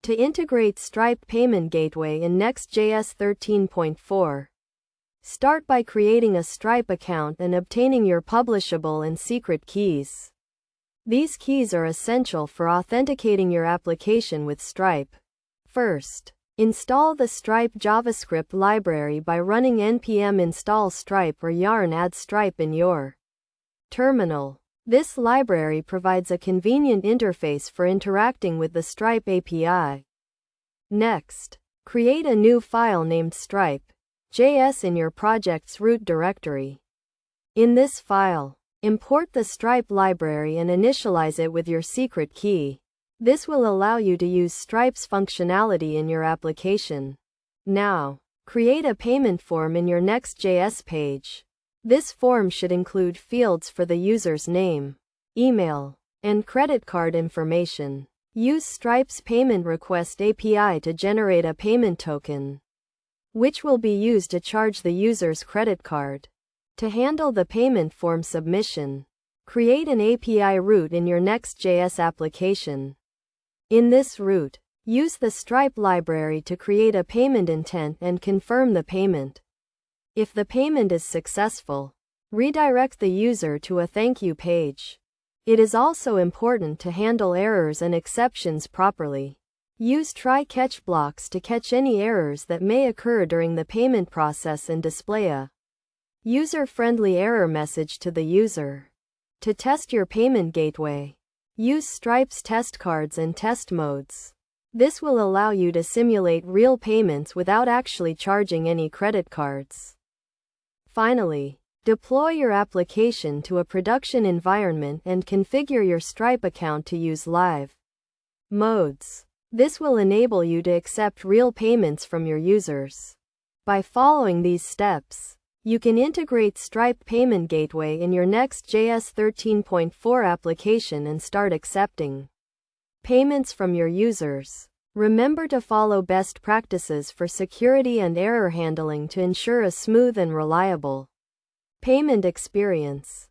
To integrate Stripe Payment Gateway in Next.js 13.4, start by creating a Stripe account and obtaining your publishable and secret keys. These keys are essential for authenticating your application with Stripe. First, install the Stripe JavaScript library by running npm install stripe or yarn add stripe in your terminal. This library provides a convenient interface for interacting with the Stripe API. Next, create a new file named Stripe.js in your project's root directory. In this file, import the Stripe library and initialize it with your secret key. This will allow you to use Stripe's functionality in your application. Now, create a payment form in your Next.js page. This form should include fields for the user's name, email, and credit card information. Use Stripe's Payment Request API to generate a payment token, which will be used to charge the user's credit card. To handle the payment form submission, create an API route in your Next.js application. In this route, use the Stripe library to create a payment intent and confirm the payment. If the payment is successful, redirect the user to a thank you page. It is also important to handle errors and exceptions properly. Use try-catch blocks to catch any errors that may occur during the payment process and display a user-friendly error message to the user. To test your payment gateway, use Stripe's test cards and test modes. This will allow you to simulate real payments without actually charging any credit cards. Finally, deploy your application to a production environment and configure your Stripe account to use live modes. This will enable you to accept real payments from your users. By following these steps, you can integrate Stripe Payment Gateway in your Next.js 13.4 application and start accepting payments from your users. Remember to follow best practices for security and error handling to ensure a smooth and reliable payment experience.